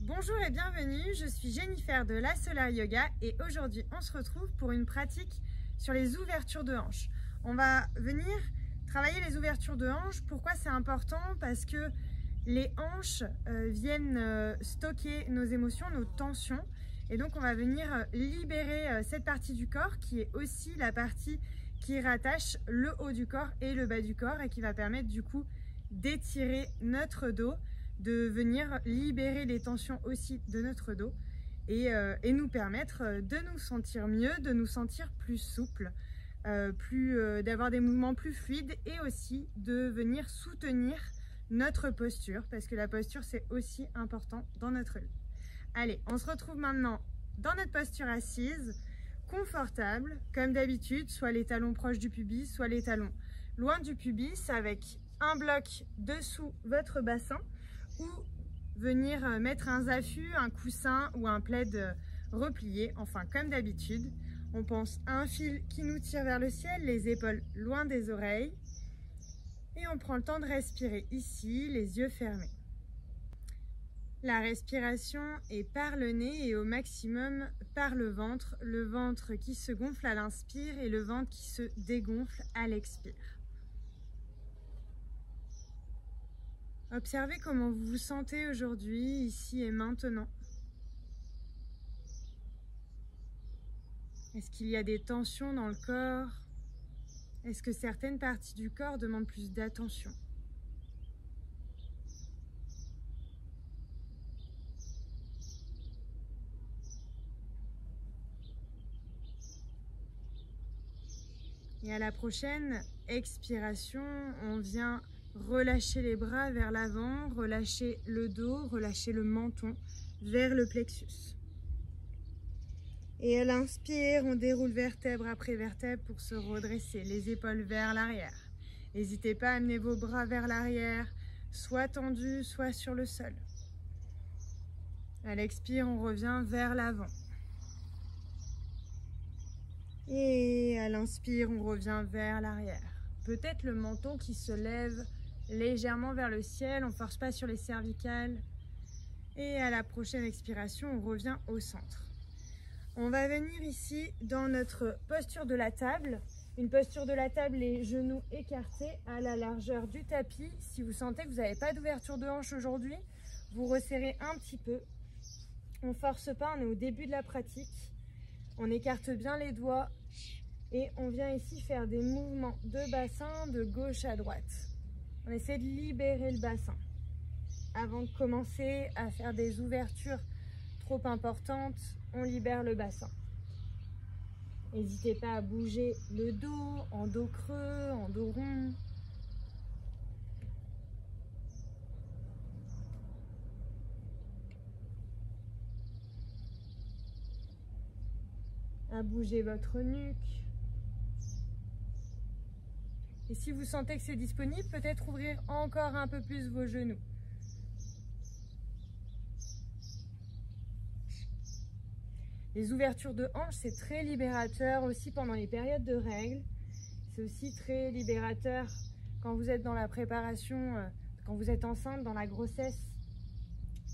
Bonjour et bienvenue, je suis Jennifer de La Solar Yoga et aujourd'hui on se retrouve pour une pratique sur les ouvertures de hanches. On va venir travailler les ouvertures de hanches. Pourquoi c'est important? Parce que les hanches viennent stocker nos émotions, nos tensions, et donc on va venir libérer cette partie du corps qui est aussi la partie qui rattache le haut du corps et le bas du corps et qui va permettre du coup d'étirer notre dos, de venir libérer les tensions aussi de notre dos et nous permettre de nous sentir mieux, de nous sentir plus souples, d'avoir des mouvements plus fluides et aussi de venir soutenir notre posture parce que la posture c'est aussi important dans notre vie. Allez, on se retrouve maintenant dans notre posture assise, confortable comme d'habitude, soit les talons proches du pubis, soit les talons loin du pubis avec un bloc dessous votre bassin ou venir mettre un zafu, un coussin ou un plaid replié, enfin comme d'habitude. On pense à un fil qui nous tire vers le ciel, les épaules loin des oreilles et on prend le temps de respirer ici, les yeux fermés. La respiration est par le nez et au maximum par le ventre qui se gonfle à l'inspire et le ventre qui se dégonfle à l'expire. Observez comment vous vous sentez aujourd'hui, ici et maintenant. Est-ce qu'il y a des tensions dans le corps? Est-ce que certaines parties du corps demandent plus d'attention? Et à la prochaine expiration, on vient relâcher les bras vers l'avant, relâcher le dos, relâcher le menton vers le plexus. Et à l'inspire, on déroule vertèbre après vertèbre pour se redresser, les épaules vers l'arrière. N'hésitez pas à amener vos bras vers l'arrière, soit tendus, soit sur le sol. À l'expire, on revient vers l'avant. Et à l'inspire, on revient vers l'arrière. Peut-être le menton qui se lève légèrement vers le ciel, on ne force pas sur les cervicales. Et à la prochaine expiration, on revient au centre. On va venir ici dans notre posture de la table. Une posture de la table, les genoux écartés à la largeur du tapis. Si vous sentez que vous n'avez pas d'ouverture de hanche aujourd'hui, vous resserrez un petit peu. On ne force pas, on est au début de la pratique. On écarte bien les doigts et on vient ici faire des mouvements de bassin de gauche à droite. On essaie de libérer le bassin avant de commencer à faire des ouvertures trop importantes. On libère le bassin. N'hésitez pas à bouger le dos en dos creux, en dos rond. À bouger votre nuque. Et si vous sentez que c'est disponible, peut-être ouvrir encore un peu plus vos genoux. Les ouvertures de hanches, c'est très libérateur aussi pendant les périodes de règles. C'est aussi très libérateur quand vous êtes dans la préparation, quand vous êtes enceinte, dans la grossesse,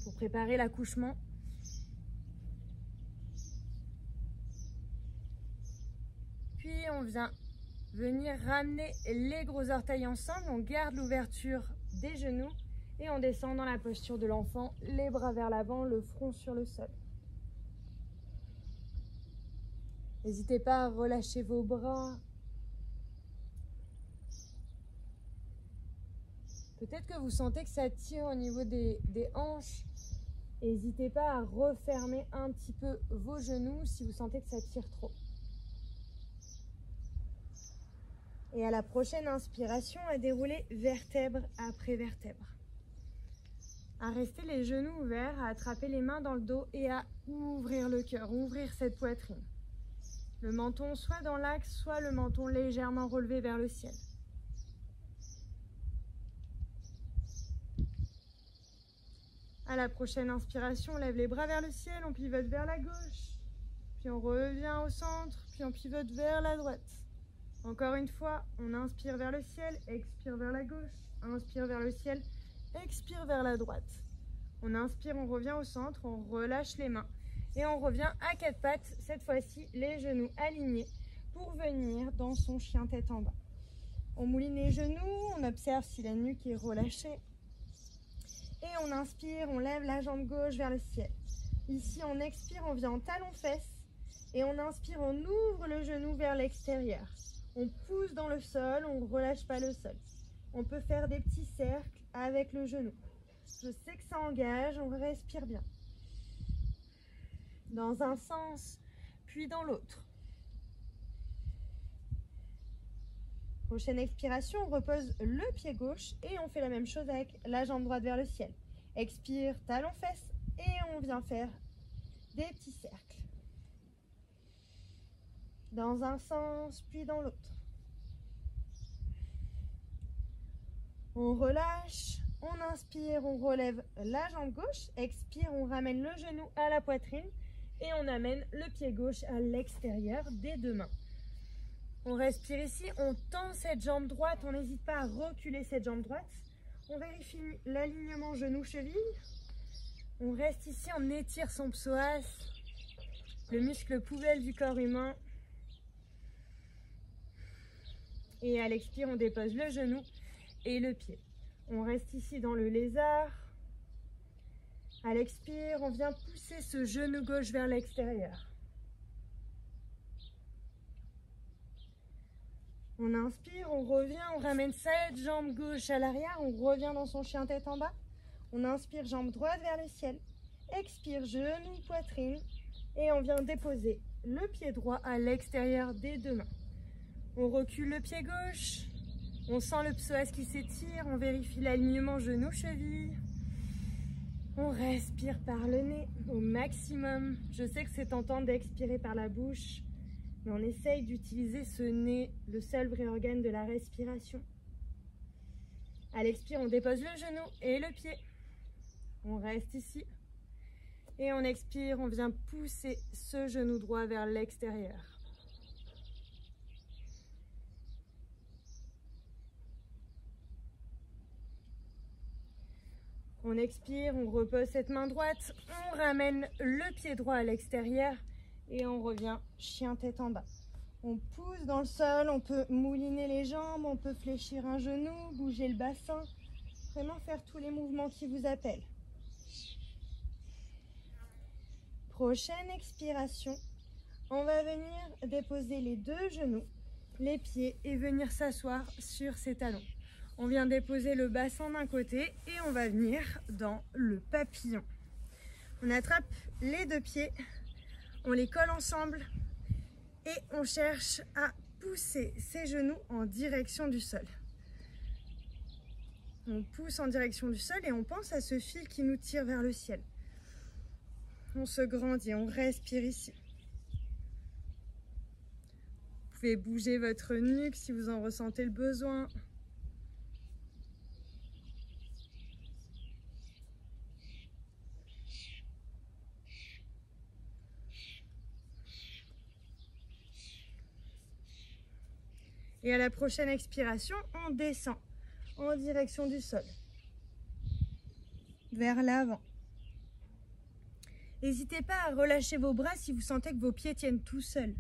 pour préparer l'accouchement. Puis on vient venir ramener les gros orteils ensemble, on garde l'ouverture des genoux et on descend dans la posture de l'enfant, les bras vers l'avant, le front sur le sol. N'hésitez pas à relâcher vos bras. Peut-être que vous sentez que ça tire au niveau des hanches. N'hésitez pas à refermer un petit peu vos genoux si vous sentez que ça tire trop. Et à la prochaine inspiration, à dérouler vertèbre après vertèbre. À rester les genoux ouverts, à attraper les mains dans le dos et à ouvrir le cœur, ouvrir cette poitrine. Le menton soit dans l'axe, soit le menton légèrement relevé vers le ciel. À la prochaine inspiration, on lève les bras vers le ciel, on pivote vers la gauche, puis on revient au centre, puis on pivote vers la droite. Encore une fois, on inspire vers le ciel, expire vers la gauche, inspire vers le ciel, expire vers la droite. On inspire, on revient au centre, on relâche les mains. Et on revient à quatre pattes, cette fois-ci les genoux alignés pour venir dans son chien tête en bas. On mouline les genoux, on observe si la nuque est relâchée. Et on inspire, on lève la jambe gauche vers le ciel. Ici, on expire, on vient en talon-fesse. Et on inspire, on ouvre le genou vers l'extérieur. On pousse dans le sol, on ne relâche pas le sol. On peut faire des petits cercles avec le genou. Je sais que ça engage, on respire bien. Dans un sens, puis dans l'autre. Prochaine expiration, on repose le pied gauche et on fait la même chose avec la jambe droite vers le ciel. Expire, talon-fesse et on vient faire des petits cercles. Dans un sens, puis dans l'autre. On relâche, on inspire, on relève la jambe gauche. Expire, on ramène le genou à la poitrine et on amène le pied gauche à l'extérieur des deux mains. On respire ici, on tend cette jambe droite, on n'hésite pas à reculer cette jambe droite. On vérifie l'alignement genou-cheville. On reste ici, on étire son psoas, le muscle poubelle du corps humain. Et à l'expire, on dépose le genou et le pied. On reste ici dans le lézard. À l'expire, on vient pousser ce genou gauche vers l'extérieur. On inspire, on revient, on ramène cette jambe gauche à l'arrière, on revient dans son chien tête en bas. On inspire, jambe droite vers le ciel. Expire, genou, poitrine. Et on vient déposer le pied droit à l'extérieur des deux mains. On recule le pied gauche. On sent le psoas qui s'étire. On vérifie l'alignement genou-cheville. On respire par le nez au maximum. Je sais que c'est tentant d'expirer par la bouche. Mais on essaye d'utiliser ce nez, le seul vrai organe de la respiration. À l'expire, on dépose le genou et le pied. On reste ici. Et on expire, on vient pousser ce genou droit vers l'extérieur. On expire, on repose cette main droite, on ramène le pied droit à l'extérieur. Et on revient chien tête en bas. On pousse dans le sol, on peut mouliner les jambes, on peut fléchir un genou, bouger le bassin. Vraiment faire tous les mouvements qui vous appellent. Prochaine expiration, on va venir déposer les deux genoux, les pieds et venir s'asseoir sur ses talons. On vient déposer le bassin d'un côté et on va venir dans le papillon. On attrape les deux pieds. On les colle ensemble et on cherche à pousser ses genoux en direction du sol. On pousse en direction du sol et on pense à ce fil qui nous tire vers le ciel. On se grandit, on respire ici. Vous pouvez bouger votre nuque si vous en ressentez le besoin. Et à la prochaine expiration, on descend en direction du sol, vers l'avant. N'hésitez pas à relâcher vos bras si vous sentez que vos pieds tiennent tout seuls.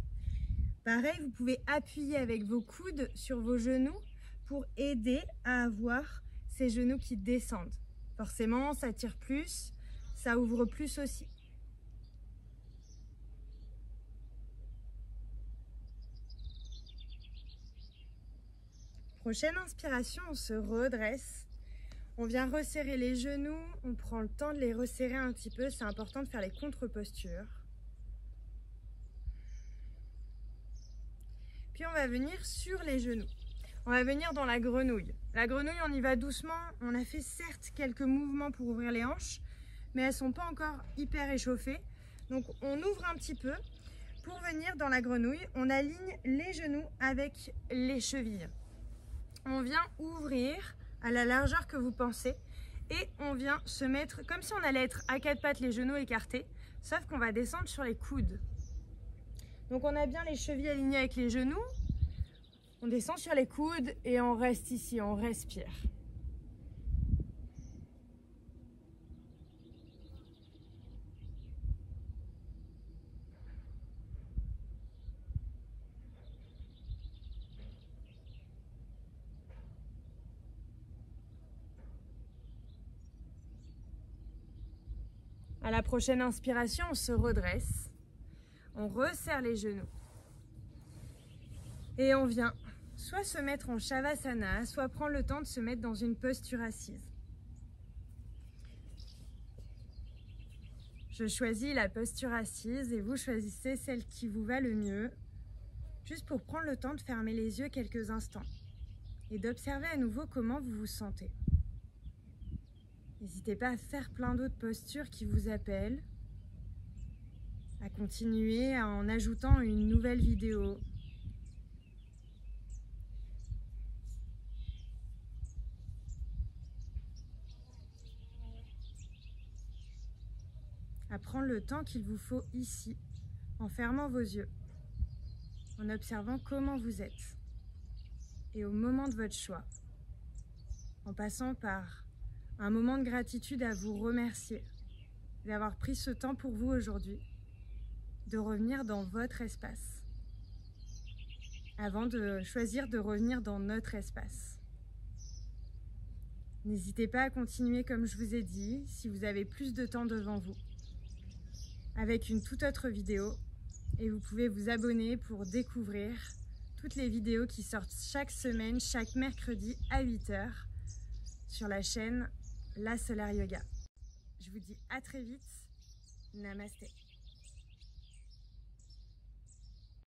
Pareil, vous pouvez appuyer avec vos coudes sur vos genoux pour aider à avoir ces genoux qui descendent. Forcément, ça tire plus, ça ouvre plus aussi. Prochaine inspiration, on se redresse. On vient resserrer les genoux, on prend le temps de les resserrer un petit peu. C'est important de faire les contre-postures. Puis on va venir sur les genoux. On va venir dans la grenouille. La grenouille, on y va doucement. On a fait certes quelques mouvements pour ouvrir les hanches, mais elles ne sont pas encore hyper échauffées. Donc on ouvre un petit peu. Pour venir dans la grenouille, on aligne les genoux avec les chevilles. On vient ouvrir à la largeur que vous pensez et on vient se mettre comme si on allait être à quatre pattes, les genoux écartés, sauf qu'on va descendre sur les coudes. Donc on a bien les chevilles alignées avec les genoux, on descend sur les coudes et on reste ici, on respire. À la prochaine inspiration, on se redresse, on resserre les genoux et on vient soit se mettre en Shavasana, soit prendre le temps de se mettre dans une posture assise. Je choisis la posture assise et vous choisissez celle qui vous va le mieux, juste pour prendre le temps de fermer les yeux quelques instants et d'observer à nouveau comment vous vous sentez. N'hésitez pas à faire plein d'autres postures qui vous appellent, à continuer en ajoutant une nouvelle vidéo. À prendre le temps qu'il vous faut ici, en fermant vos yeux, en observant comment vous êtes, et au moment de votre choix, en passant par un moment de gratitude à vous remercier d'avoir pris ce temps pour vous aujourd'hui, de revenir dans votre espace, avant de choisir de revenir dans notre espace. N'hésitez pas à continuer comme je vous ai dit, si vous avez plus de temps devant vous, avec une toute autre vidéo, et vous pouvez vous abonner pour découvrir toutes les vidéos qui sortent chaque semaine, chaque mercredi à 8 h sur la chaîne La Solar Yoga. Je vous dis à très vite. Namasté.